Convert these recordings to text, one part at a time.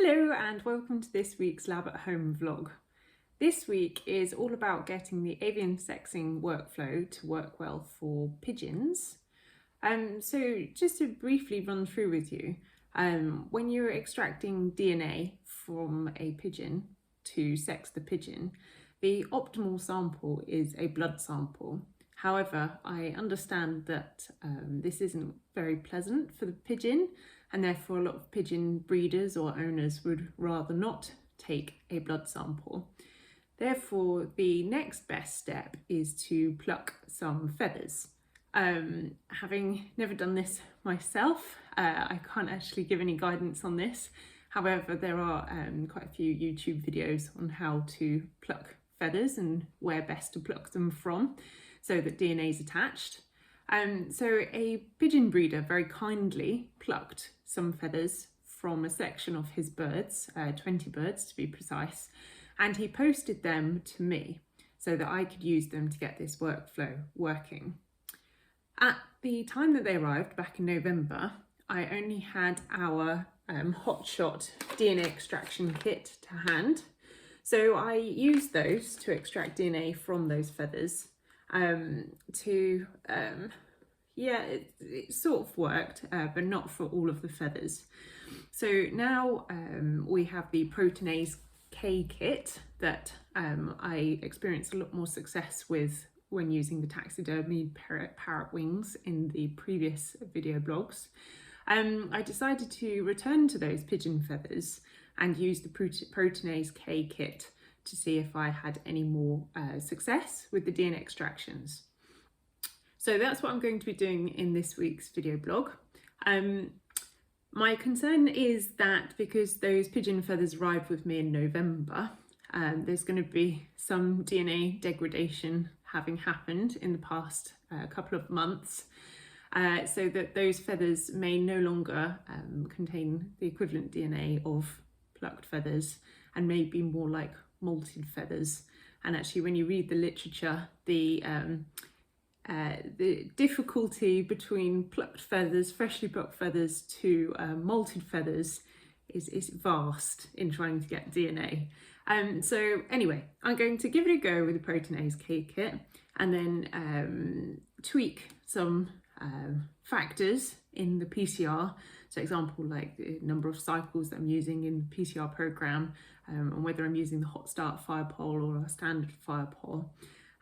Hello and welcome to this week's Lab at Home vlog. This week is all about getting the avian sexing workflow to work well for pigeons. So just to briefly run through with you, when you're extracting DNA from a pigeon to sex the pigeon, the optimal sample is a blood sample. However, I understand that this isn't very pleasant for the pigeon, and therefore a lot of pigeon breeders or owners would rather not take a blood sample. Therefore, the next best step is to pluck some feathers. Having never done this myself, I can't actually give any guidance on this. However, there are quite a few YouTube videos on how to pluck feathers and where best to pluck them from so that DNA is attached. So a pigeon breeder very kindly plucked some feathers from a section of his birds, 20 birds to be precise, and he posted them to me so that I could use them to get this workflow working. At the time that they arrived back in November, I only had our hotshot DNA extraction kit to hand. So I used those to extract DNA from those feathers. It sort of worked, but not for all of the feathers. So now we have the proteinase K kit that I experienced a lot more success with when using the taxidermy parrot wings in the previous video blogs. I decided to return to those pigeon feathers and use the proteinase K kit to see if I had any more success with the DNA extractions. So that's what I'm going to be doing in this week's video blog. My concern is that because those pigeon feathers arrived with me in November, there's going to be some DNA degradation having happened in the past couple of months, so that those feathers may no longer contain the equivalent DNA of plucked feathers and may be more like molted feathers. And actually, when you read the literature, the difficulty between plucked feathers, freshly plucked feathers to molted feathers is vast in trying to get DNA. So anyway, I'm going to give it a go with the proteinase K kit and then tweak some factors in the PCR. So example, like the number of cycles that I'm using in the PCR program, and whether I'm using the hot start fire pole or a standard fire pole,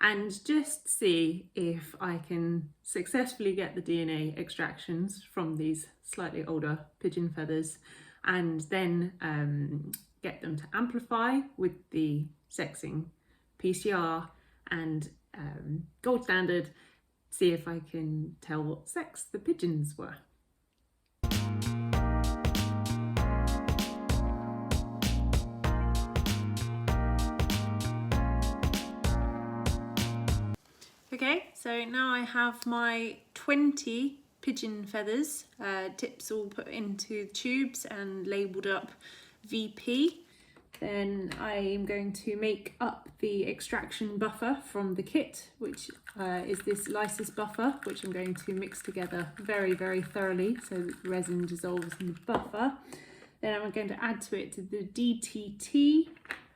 and just see if I can successfully get the DNA extractions from these slightly older pigeon feathers, and then get them to amplify with the sexing PCR and gold standard, see if I can tell what sex the pigeons were. Okay, so now I have my 20 pigeon feathers, tips all put into the tubes and labelled up VP. Then I am going to make up the extraction buffer from the kit, which is this lysis buffer, which I'm going to mix together very, very thoroughly so that the resin dissolves in the buffer. Then I'm going to add to it the DTT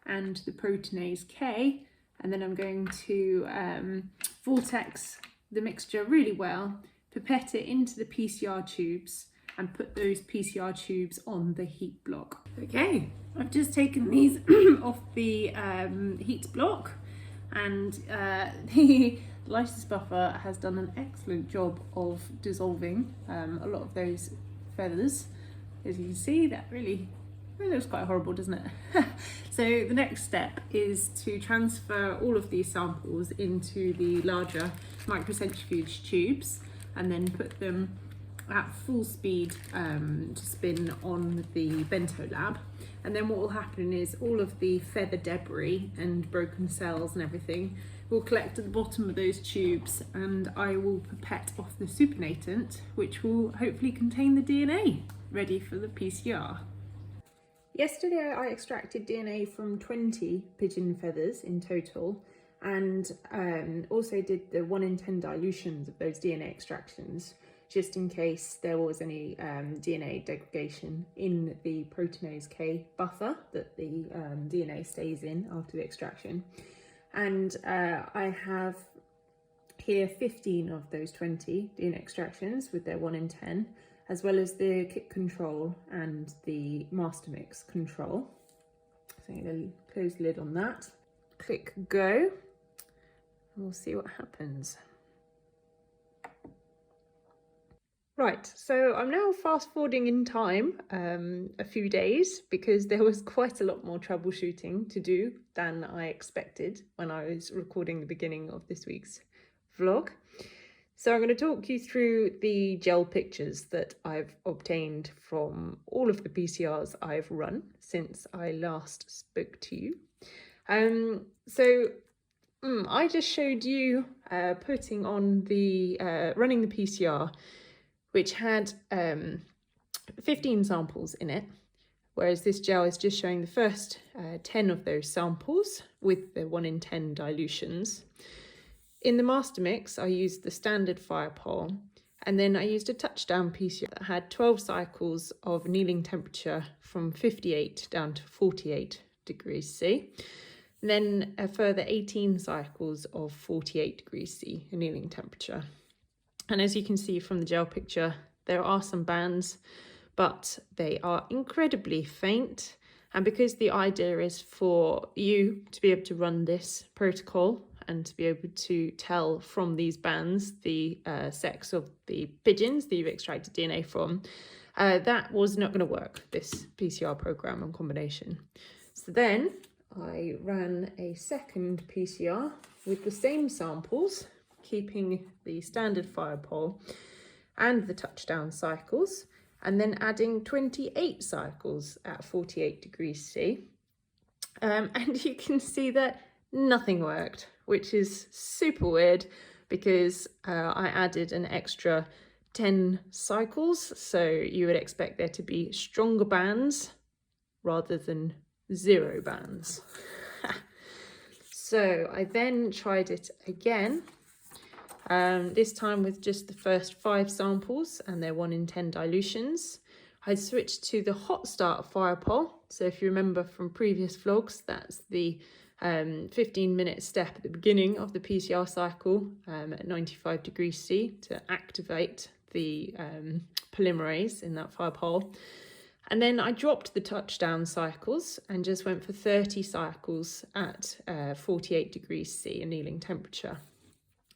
and the proteinase K, and then I'm going to vortex the mixture really well, pipette it into the PCR tubes and put those PCR tubes on the heat block. Okay, I've just taken these off the heat block, and the lysis buffer has done an excellent job of dissolving a lot of those feathers. As you can see, that really looks quite horrible, doesn't it? So the next step is to transfer all of these samples into the larger microcentrifuge tubes and then put them at full speed to spin on the Bento Lab. And then what will happen is all of the feather debris and broken cells and everything will collect at the bottom of those tubes, and I will pipette off the supernatant, which will hopefully contain the DNA ready for the PCR. Yesterday I extracted DNA from 20 pigeon feathers in total, and also did the 1 in 10 dilutions of those DNA extractions. just in case there was any DNA degradation in the proteinase K buffer that the DNA stays in after the extraction. And I have here 15 of those 20 DNA extractions with their 1 in 10, as well as the kit control and the master mix control. So I'm going to close the lid on that, click go, and we'll see what happens. Right, so I'm now fast forwarding in time a few days, because there was quite a lot more troubleshooting to do than I expected when I was recording the beginning of this week's vlog. So I'm going to talk you through the gel pictures that I've obtained from all of the PCRs I've run since I last spoke to you. I just showed you putting on the running the PCR, which had 15 samples in it, whereas this gel is just showing the first 10 of those samples with the 1 in 10 dilutions. In the master mix, I used the standard firepole, and then I used a touchdown PCR that had 12 cycles of annealing temperature from 58 down to 48 degrees C. And then a further 18 cycles of 48 degrees C annealing temperature. And as you can see from the gel picture, there are some bands, but they are incredibly faint. And because the idea is for you to be able to run this protocol and to be able to tell from these bands the sex of the pigeons that you've extracted DNA from, that was not going to work, this PCR program and combination. So then I ran a second PCR with the same samples, keeping the standard firepole and the touchdown cycles, and then adding 28 cycles at 48 degrees C. And you can see that nothing worked, which is super weird, because I added an extra 10 cycles, so you would expect there to be stronger bands rather than 0 bands. So I then tried it again, this time with just the first 5 samples and their 1 in 10 dilutions. I switched to the hot start firepole. So if you remember from previous vlogs, that's the 15-minute step at the beginning of the PCR cycle at 95 degrees C to activate the polymerase in that firepole. And then I dropped the touchdown cycles and just went for 30 cycles at 48 degrees C annealing temperature.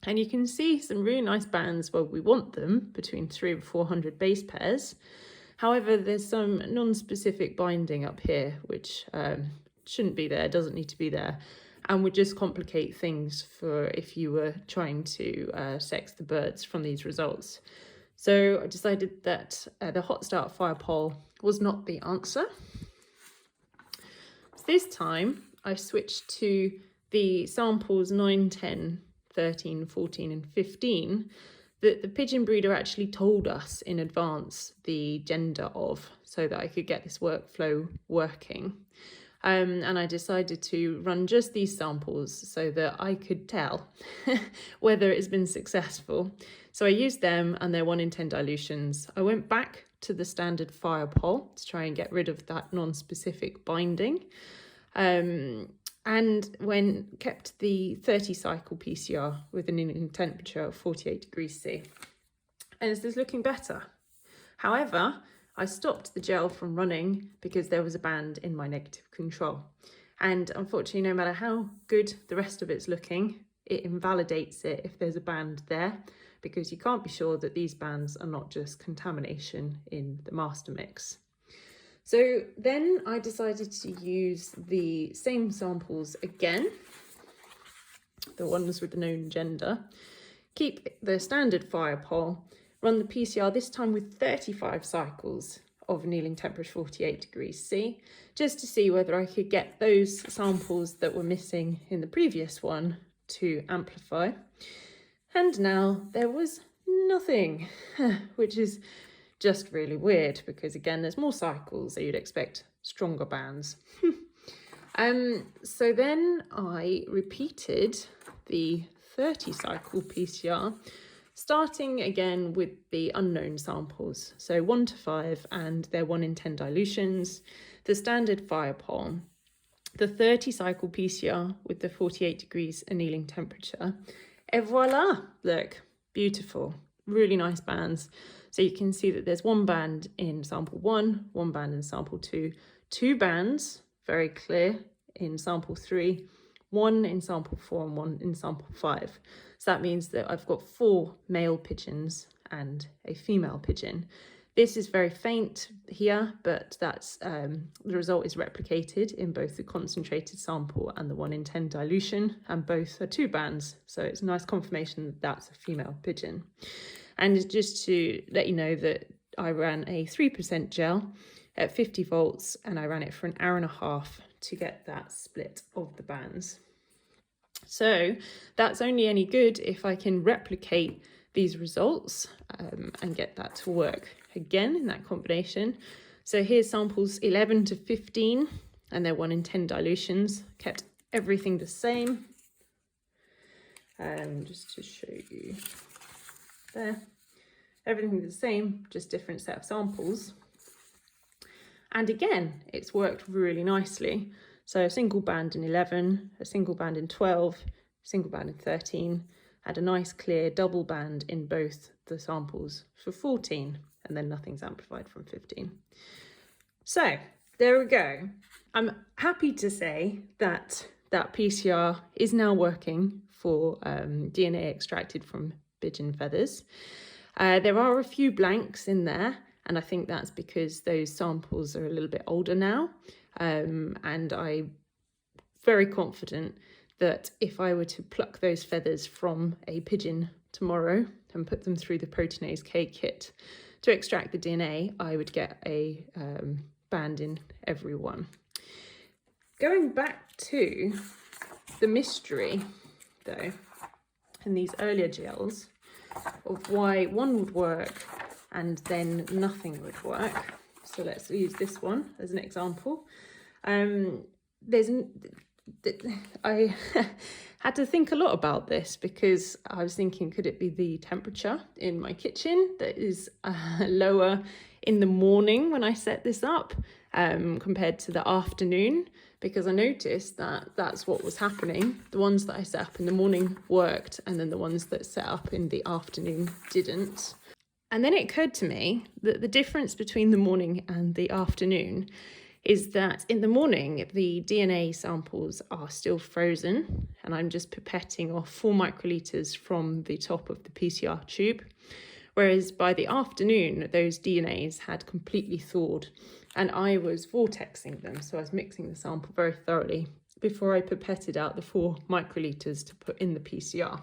And you can see some really nice bands where we want them, between 300 and 400 base pairs. However, there's some non-specific binding up here, which shouldn't be there, doesn't need to be there, and would just complicate things for if you were trying to sex the birds from these results. So I decided that the hot start firepole was not the answer. So this time I switched to the samples 9, 10, 13, 14 and 15 that the pigeon breeder actually told us in advance the gender of, so that I could get this workflow working. And I decided to run just these samples so that I could tell whether it's been successful. So I used them and their 1 in 10 dilutions. I went back to the standard firepole to try and get rid of that non-specific binding. And when kept the 30 cycle PCR with an annealing temperature of 48 degrees C. And this is looking better. However, I stopped the gel from running because there was a band in my negative control. And unfortunately, no matter how good the rest of it's looking, it invalidates it if there's a band there, because you can't be sure that these bands are not just contamination in the master mix. So then I decided to use the same samples again, the ones with the known gender, keep the standard firepole, run the PCR this time with 35 cycles of annealing temperature 48 degrees C, just to see whether I could get those samples that were missing in the previous one to amplify. And now there was nothing, which is just really weird, because again, there's more cycles, so you'd expect stronger bands. So then I repeated the 30 cycle PCR, starting again with the unknown samples, so 1 to 5 and their 1 in 10 dilutions, the standard fire pole, the 30 cycle PCR with the 48 degrees annealing temperature, et voila, look, beautiful, really nice bands. So you can see that there's 1 band in sample 1, 1 band in sample 2, 2 bands, very clear, in sample 3, 1 in sample 4 and 1 in sample 5. So that means that I've got 4 male pigeons and a female pigeon. This is very faint here, but that's the result is replicated in both the concentrated sample and the 1 in 10 dilution, and both are 2 bands. So it's a nice confirmation that that's a female pigeon. And just to let you know that I ran a 3% gel at 50 volts and I ran it for an hour and a half to get that split of the bands. So that's only any good if I can replicate these results and get that to work again in that combination. So here's samples 11 to 15 and they're 1 in 10 dilutions, kept everything the same. Just to show you there, everything the same, just different set of samples. And again, it's worked really nicely. So a single band in 11, a single band in 12, a single band in 13, and a nice clear double band in both the samples for 14, and then nothing's amplified from 15. So there we go. I'm happy to say that that PCR is now working for DNA extracted from pigeon feathers. There are a few blanks in there, and I think that's because those samples are a little bit older now. And I'm very confident that if I were to pluck those feathers from a pigeon tomorrow and put them through the proteinase K kit to extract the DNA, I would get a band in every one. Going back to the mystery, though, in these earlier gels, of why one would work and then nothing would work. So let's use this one as an example. I had to think a lot about this because I was thinking, could it be the temperature in my kitchen that is lower in the morning when I set this up compared to the afternoon? Because I noticed that that's what was happening. The ones that I set up in the morning worked, and then the ones that set up in the afternoon didn't. And then it occurred to me that the difference between the morning and the afternoon is that in the morning, the DNA samples are still frozen, and I'm just pipetting off 4 microliters from the top of the PCR tube. Whereas by the afternoon, those DNAs had completely thawed, and I was vortexing them. So I was mixing the sample very thoroughly before I pipetted out the 4 microliters to put in the PCR.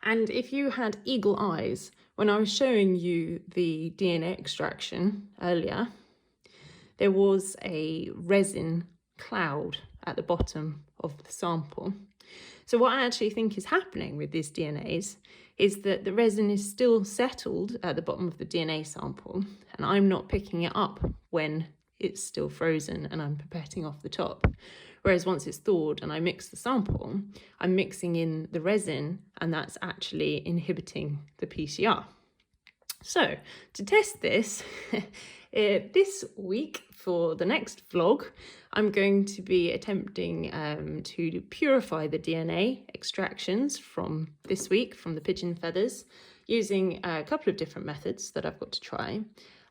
And if you had eagle eyes, when I was showing you the DNA extraction earlier, there was a resin cloud at the bottom of the sample. So what I actually think is happening with these DNAs is that the resin is still settled at the bottom of the DNA sample, and I'm not picking it up when it's still frozen and I'm pipetting off the top. Whereas once it's thawed and I mix the sample, I'm mixing in the resin, and that's actually inhibiting the PCR. So to test this, this week for the next vlog, I'm going to be attempting to purify the DNA extractions from this week from the pigeon feathers using a couple of different methods that I've got to try.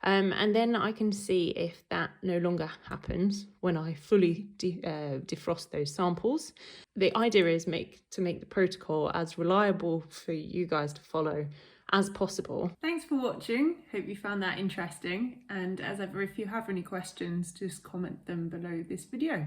And then I can see if that no longer happens when I fully defrost those samples. The idea is to make the protocol as reliable for you guys to follow as possible. Thanks for watching. Hope you found that interesting. And as ever, if you have any questions, just comment them below this video.